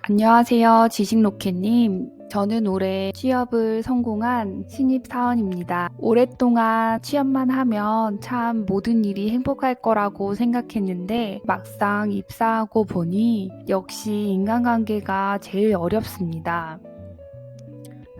안녕하세요, 지식로켓님. 저는 올해 취업을 성공한 신입사원입니다. 오랫동안 취업만 하면 참 모든 일이 행복할 거라고 생각했는데 막상 입사하고 보니 역시 인간관계가 제일 어렵습니다.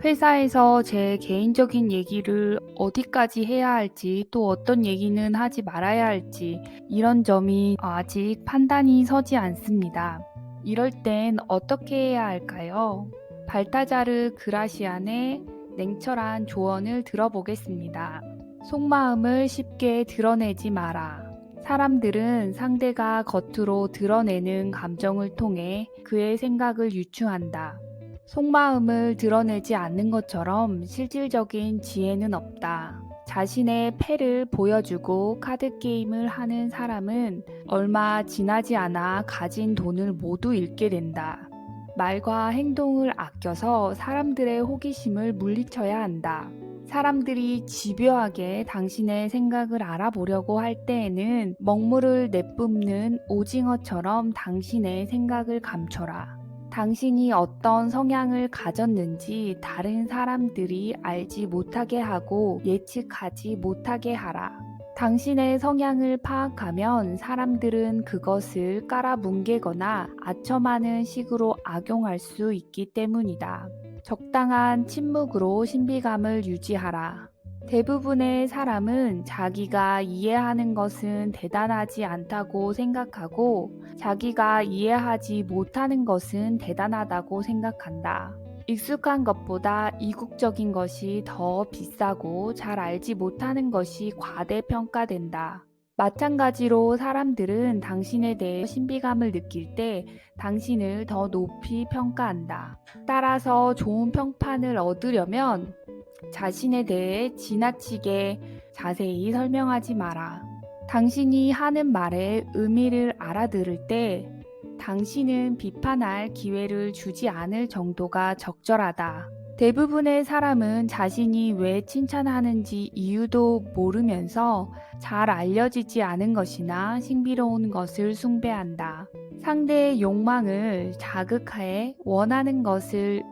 회사에서 제 개인적인 얘기를 어디까지 해야 할지 또 어떤 얘기는 하지 말아야 할지 이런 점이 아직 판단이 서지 않습니다. 이럴 땐 어떻게 해야 할까요? 발타자르 그라시안의 냉철한 조언을 들어보겠습니다. 속마음을 쉽게 드러내지 마라. 사람들은 상대가 겉으로 드러내는 감정을 통해 그의 생각을 유추한다. 속마음을 드러내지 않는 것처럼 실질적인 지혜는 없다. 자신의 패를 보여주고 카드게임을 하는 사람은 얼마 지나지 않아 가진 돈을 모두 잃게 된다. 말과 행동을 아껴서 사람들의 호기심을 물리쳐야 한다. 사람들이 집요하게 당신의 생각을 알아보려고 할 때에는 먹물을 내뿜는 오징어처럼 당신의 생각을 감춰라. 당신이 어떤 성향을 가졌는지 다른 사람들이 알지 못하게 하고 예측하지 못하게 하라. 당신의 성향을 파악하면 사람들은 그것을 깔아뭉개거나 아첨하는 식으로 악용할 수 있기 때문이다. 적당한 침묵으로 신비감을 유지하라. 대부분의 사람은 자기가 이해하는 것은 대단하지 않다고 생각하고 자기가 이해하지 못하는 것은 대단하다고 생각한다. 익숙한 것보다 이국적인 것이 더 비싸고 잘 알지 못하는 것이 과대평가된다. 마찬가지로 사람들은 당신에 대해 신비감을 느낄 때 당신을 더 높이 평가한다. 따라서 좋은 평판을 얻으려면 자신에 대해 지나치게 자세히 설명하지 마라. 당신이 하는 말의 의미를 알아들을 때 당신은 비판할 기회를 주지 않을 정도가 적절하다. 대부분의 사람은 자신이 왜 칭찬하는지 이유도 모르면서 잘 알려지지 않은 것이나 신비로운 것을 숭배한다. 상대의 욕망을 자극해 원하는 것을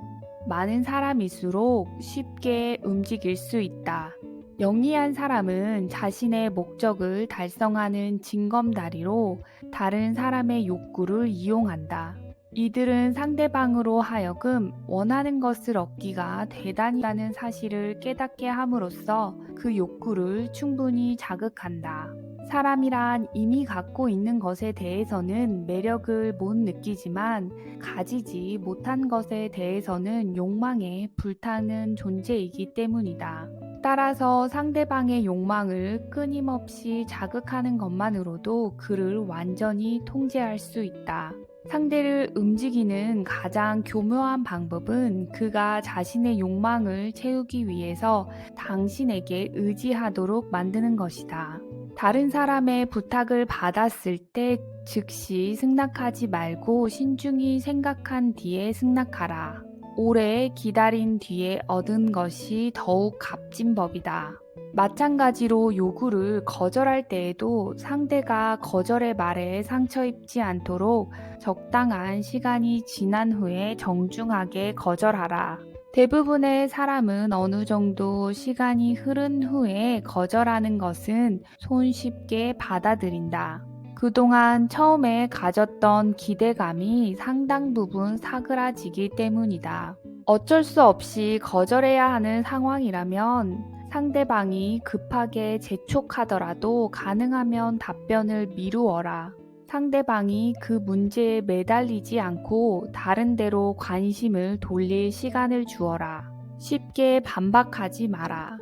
많은 사람일수록 쉽게 움직일 수 있다. 영리한 사람은 자신의 목적을 달성하는 징검다리로 다른 사람의 욕구를 이용한다. 이들은 상대방으로 하여금 원하는 것을 얻기가 대단하다는 사실을 깨닫게 함으로써 그 욕구를 충분히 자극한다. 사람이란 이미 갖고 있는 것에 대해서는 매력을 못 느끼지만 가지지 못한 것에 대해서는 욕망에 불타는 존재이기 때문이다. 따라서 상대방의 욕망을 끊임없이 자극하는 것만으로도 그를 완전히 통제할 수 있다. 상대를 움직이는 가장 교묘한 방법은 그가 자신의 욕망을 채우기 위해서 당신에게 의지하도록 만드는 것이다. 다른 사람의 부탁을 받았을 때 즉시 승낙하지 말고 신중히 생각한 뒤에 승낙하라. 오래 기다린 뒤에 얻은 것이 더욱 값진 법이다. 마찬가지로 요구를 거절할 때에도 상대가 거절의 말에 상처 입지 않도록 적당한 시간이 지난 후에 정중하게 거절하라. 대부분의 사람은 어느 정도 시간이 흐른 후에 거절하는 것은 손쉽게 받아들인다. 그동안 처음에 가졌던 기대감이 상당 부분 사그라지기 때문이다. 어쩔 수 없이 거절해야 하는 상황이라면 상대방이 급하게 재촉하더라도 가능하면 답변을 미루어라. 상대방이 그 문제에 매달리지 않고 다른 데로 관심을 돌릴 시간을 주어라. 쉽게 반박하지 마라.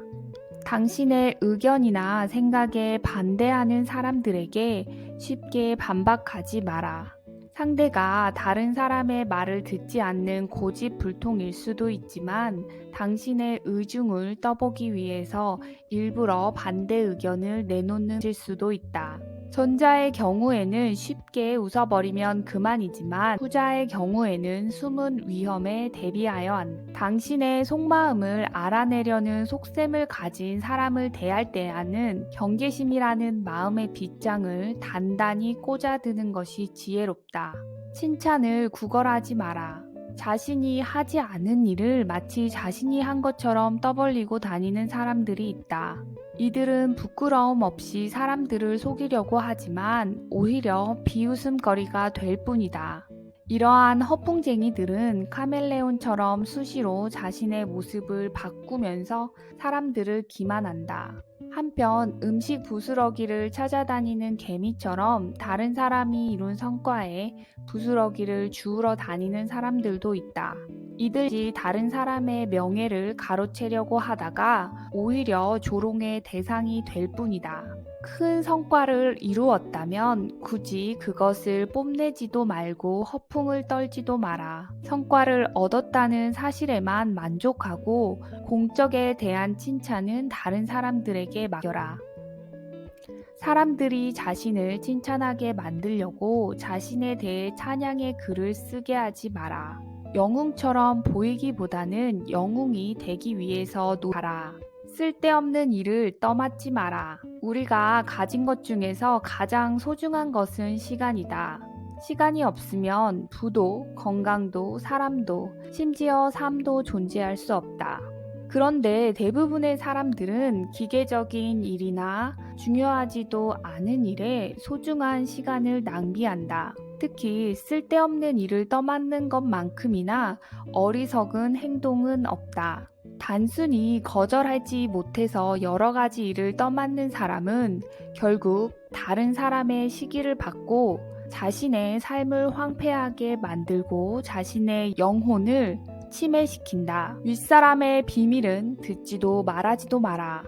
당신의 의견이나 생각에 반대하는 사람들에게 쉽게 반박하지 마라. 상대가 다른 사람의 말을 듣지 않는 고집불통일 수도 있지만 당신의 의중을 떠보기 위해서 일부러 반대 의견을 내놓는 수도 있다. 전자의 경우에는 쉽게 웃어버리면 그만이지만 후자의 경우에는 숨은 위험에 대비하여 한다. 당신의 속마음을 알아내려는 속셈을 가진 사람을 대할 때에는 경계심이라는 마음의 빗장을 단단히 꽂아드는 것이 지혜롭다. 칭찬을 구걸하지 마라. 자신이 하지 않은 일을 마치 자신이 한 것처럼 떠벌리고 다니는 사람들이 있다. 이들은 부끄러움 없이 사람들을 속이려고 하지만 오히려 비웃음거리가 될 뿐이다. 이러한 허풍쟁이들은 카멜레온처럼 수시로 자신의 모습을 바꾸면서 사람들을 기만한다. 한편 음식 부스러기를 찾아다니는 개미처럼 다른 사람이 이룬 성과에 부스러기를 주우러 다니는 사람들도 있다. 이들이 다른 사람의 명예를 가로채려고 하다가 오히려 조롱의 대상이 될 뿐이다. 큰 성과를 이루었다면 굳이 그것을 뽐내지도 말고 허풍을 떨지도 마라. 성과를 얻었다는 사실에만 만족하고 공적에 대한 칭찬은 다른 사람들에게 맡겨라. 사람들이 자신을 칭찬하게 만들려고 자신에 대해 찬양의 글을 쓰게 하지 마라. 영웅처럼 보이기보다는 영웅이 되기 위해서 노력하라. 쓸데없는 일을 떠맡지 마라. 우리가 가진 것 중에서 가장 소중한 것은 시간이다. 시간이 없으면 부도, 건강도, 사람도, 심지어 삶도 존재할 수 없다. 그런데 대부분의 사람들은 기계적인 일이나 중요하지도 않은 일에 소중한 시간을 낭비한다. 특히 쓸데없는 일을 떠맡는 것만큼이나 어리석은 행동은 없다. 단순히 거절하지 못해서 여러 가지 일을 떠맡는 사람은 결국 다른 사람의 시기를 받고 자신의 삶을 황폐하게 만들고 자신의 영혼을 침해시킨다. 윗사람의 비밀은 듣지도 말하지도 마라.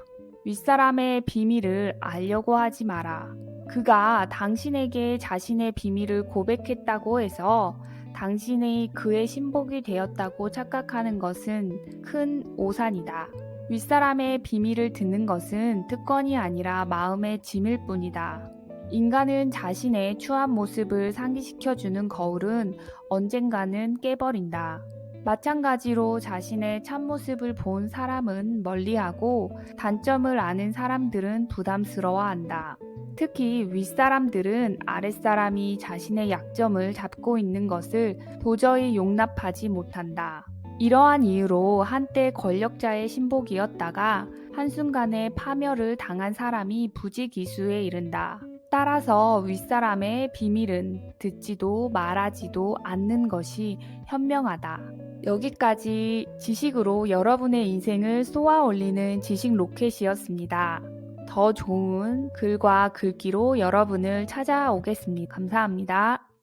윗사람의 비밀을 알려고 하지 마라. 그가 당신에게 자신의 비밀을 고백했다고 해서 당신이 그의 신복이 되었다고 착각하는 것은 큰 오산이다. 윗사람의 비밀을 듣는 것은 특권이 아니라 마음의 짐일 뿐이다. 인간은 자신의 추한 모습을 상기시켜주는 거울은 언젠가는 깨버린다. 마찬가지로 자신의 참모습을 본 사람은 멀리하고 단점을 아는 사람들은 부담스러워한다. 특히 윗사람들은 아랫사람이 자신의 약점을 잡고 있는 것을 도저히 용납하지 못한다. 이러한 이유로 한때 권력자의 신복이었다가 한순간에 파멸을 당한 사람이 부지기수에 이른다. 따라서 윗사람의 비밀은 듣지도 말하지도 않는 것이 현명하다. 여기까지 지식으로 여러분의 인생을 쏘아 올리는 지식 로켓이었습니다. 더 좋은 글과 글귀로 여러분을 찾아오겠습니다. 감사합니다.